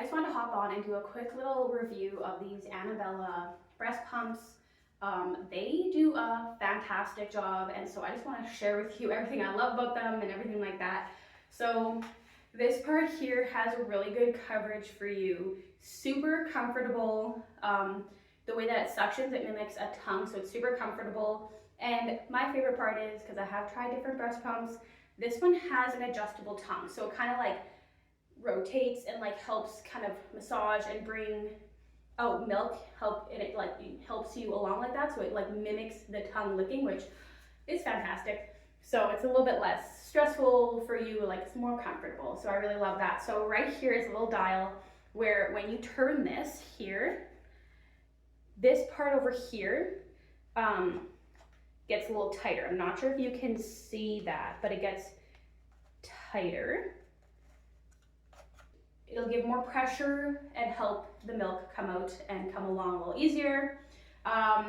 just wanted to hop on and do a quick little review of these Annabella breast pumps. They do a fantastic job, and so I just want to share with you everything I love about them and everything like that. So this part here has a really good coverage for you, super comfortable. The way that it suctions, it mimics a tongue, so it's super comfortable. And my favorite part is, because I have tried different breast pumps, this one has an adjustable tongue, so it kind of like rotates and like helps kind of massage and bring out milk, and it like helps you along like that, so it like mimics the tongue licking, which is fantastic. So it's a little bit less stressful for you, like it's more comfortable, so I really love that. So right here is a little dial where when you turn this here, this part over here gets a little tighter. I'm not sure if you can see that, but it gets tighter. It'll give more pressure and help the milk come out and come along a little easier.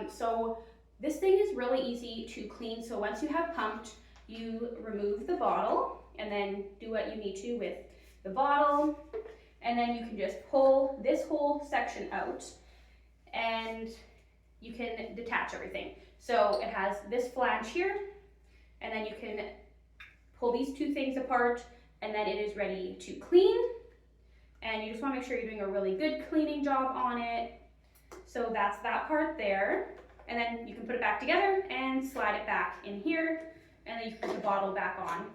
So this thing is really easy to clean. So once you have pumped, you remove the bottle and then do what you need to with the bottle. And then you can just pull this whole section out and you can detach everything. So it has this flange here, and then you can pull these two things apart, and then it is ready to clean. And you just want to make sure you're doing a really good cleaning job on it. So that's that part there. And then you can put it back together and slide it back in here, and then you can put the bottle back on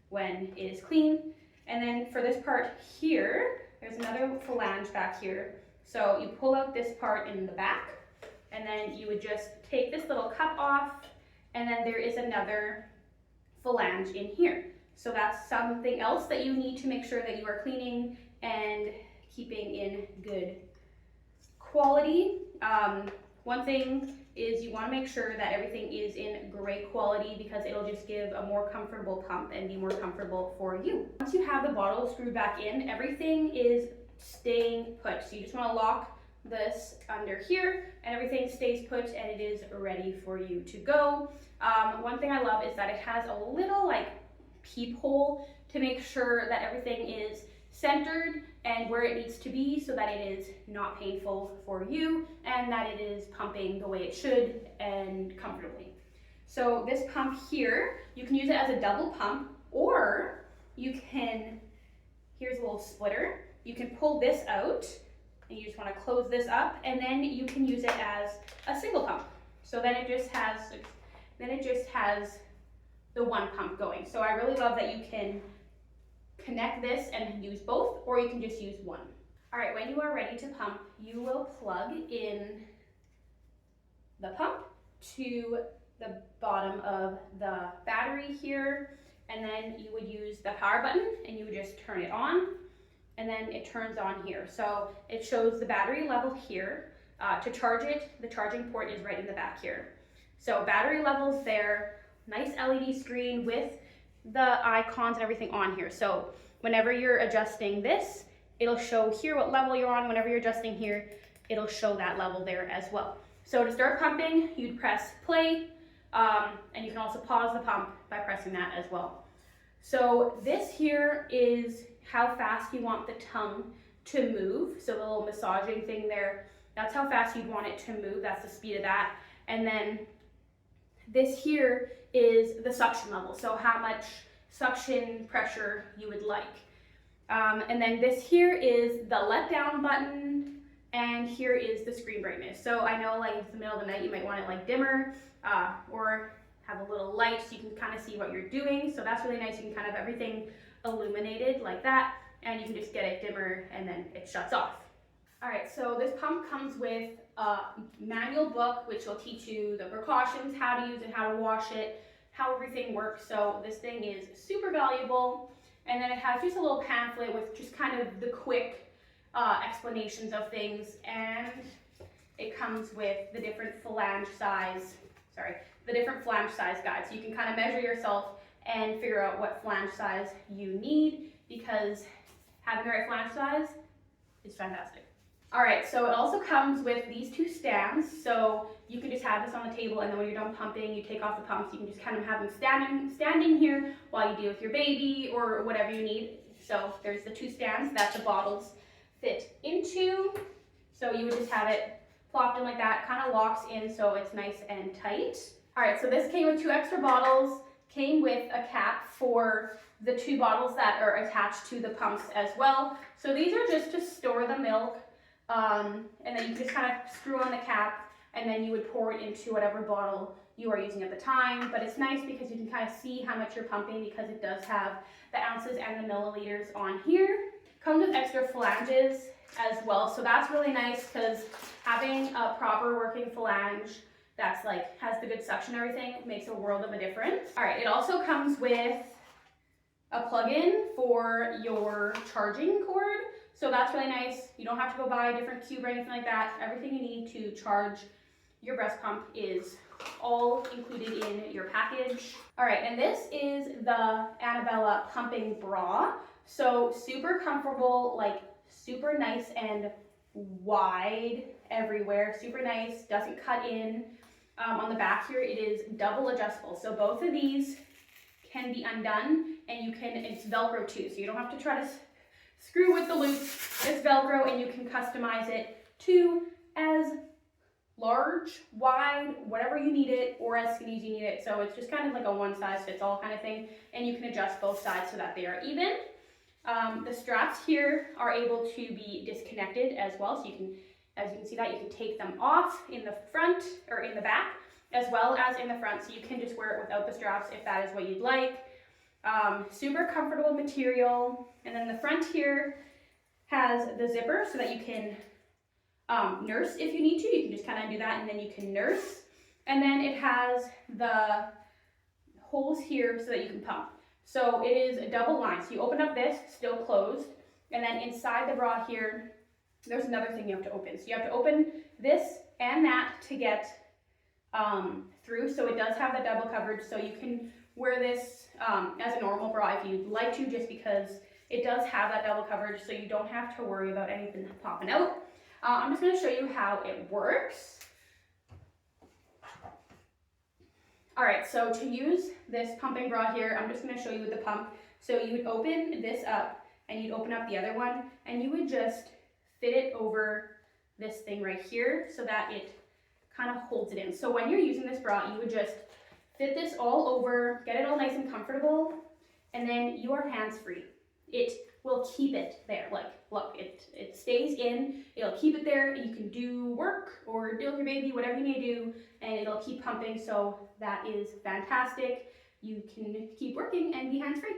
when it is clean. And then for this part here, there's another flange back here. So you pull out this part in the back, and then you would just take this little cup off, and then there is another flange in here. So that's something else that you need to make sure that you are cleaning and keeping in good quality. One thing is you want to make sure that everything is in great quality, because it'll just give a more comfortable pump and be more comfortable for you. Once you have the bottle screwed back in, everything is staying put. So you just want to lock this under here and everything stays put, and it is ready for you to go. One thing I love is that it has a little like peephole to make sure that everything is centered and where it needs to be, so that it is not painful for you and that it is pumping the way it should and comfortably. So this pump here, you can use it as a double pump, or you can, here's a little splitter, you can pull this out and you just want to close this up, and then you can use it as a single pump. So then it just has the one pump going. So I really love that you can connect this and use both, or you can just use one. All right, when you are ready to pump, you will plug in the pump to the bottom of the battery here, and then you would use the power button and you would just turn it on, and then it turns on here. So it shows the battery level here. To charge it, the charging port is right in the back here. So battery levels there, nice LED screen with the icons and everything on here. So whenever you're adjusting this, it'll show here what level you're on. Whenever you're adjusting here, it'll show that level there as well. So to start pumping, you'd press play, and you can also pause the pump by pressing that as well. So this here is how fast you want the tongue to move. So the little massaging thing there, that's how fast you'd want it to move. That's the speed of that. And then this here is the suction level, so how much suction pressure you would like. And then this here is the let down button, and here is the screen brightness. So I know like it's the middle of the night, you might want it like dimmer, or have a little light so you can kind of see what you're doing. So that's really nice. You can kind of have everything illuminated like that, and you can just get it dimmer and then it shuts off. All right, so this pump comes with a manual book, which will teach you the precautions, how to use it, how to wash it, how everything works. So this thing is super valuable. And then it has just a little pamphlet with just kind of the quick explanations of things. And it comes with the different flange size guide. So you can kind of measure yourself and figure out what flange size you need, because having the right flange size is fantastic. All right, so it also comes with these two stands. So you can just have this on the table, and then when you're done pumping, you take off the pumps. You can just kind of have them standing here while you deal with your baby or whatever you need. So there's the two stands that the bottles fit into. So you would just have it plopped in like that, kind of locks in so it's nice and tight. All right, so this came with 2 extra bottles, came with a cap for the 2 bottles that are attached to the pumps as well. So these are just to store the milk, and then you just kind of screw on the cap, and then you would pour it into whatever bottle you are using at the time. But it's nice because you can kind of see how much you're pumping because it does have the ounces and the milliliters on here. Comes with extra flanges as well, so that's really nice because having a proper working flange that's like has the good suction and everything makes a world of a difference. All right, it also comes with a plug-in for your charging cord, so that's really nice. You don't have to go buy a different cube or anything like that. Everything you need to charge your breast pump is all included in your package. All right, and this is the Annabella pumping bra. So super comfortable, like super nice and wide everywhere, super nice, doesn't cut in. On the back here, it is double adjustable. So both of these can be undone, and it's Velcro too, so you don't have to try to screw with the loops. It's Velcro, and you can customize it to as large, wide, whatever you need it, or as skinny as you need it. So it's just kind of like a one-size-fits-all kind of thing, and you can adjust both sides so that they are even. The straps here are able to be disconnected as well, so you can, as you can see that, you can take them off in the front or in the back as well as in the front, so you can just wear it without the straps if that is what you'd like. Super comfortable material, and then the front here has the zipper so that you can nurse if you need to. You can just kind of do that and then you can nurse, and then it has the holes here so that you can pump. So it is a double line, so you open up this, still closed, and then inside the bra here, there's another thing you have to open. So you have to open this and that to get through, so it does have the double coverage, so you can wear this as a normal bra if you'd like to, just because it does have that double coverage, so you don't have to worry about anything popping out. I'm just going to show you how it works. All right, so to use this pumping bra here, I'm just going to show you with the pump. So you would open this up, and you'd open up the other one, and you would just fit it over this thing right here so that it kind of holds it in. So when you're using this bra, you would just fit this all over, get it all nice and comfortable, and then you are hands-free. It will keep it there. Like, look, it stays in, it'll keep it there, and you can do work or deal with your baby, whatever you need to do, and it'll keep pumping, so that is fantastic. You can keep working and be hands-free.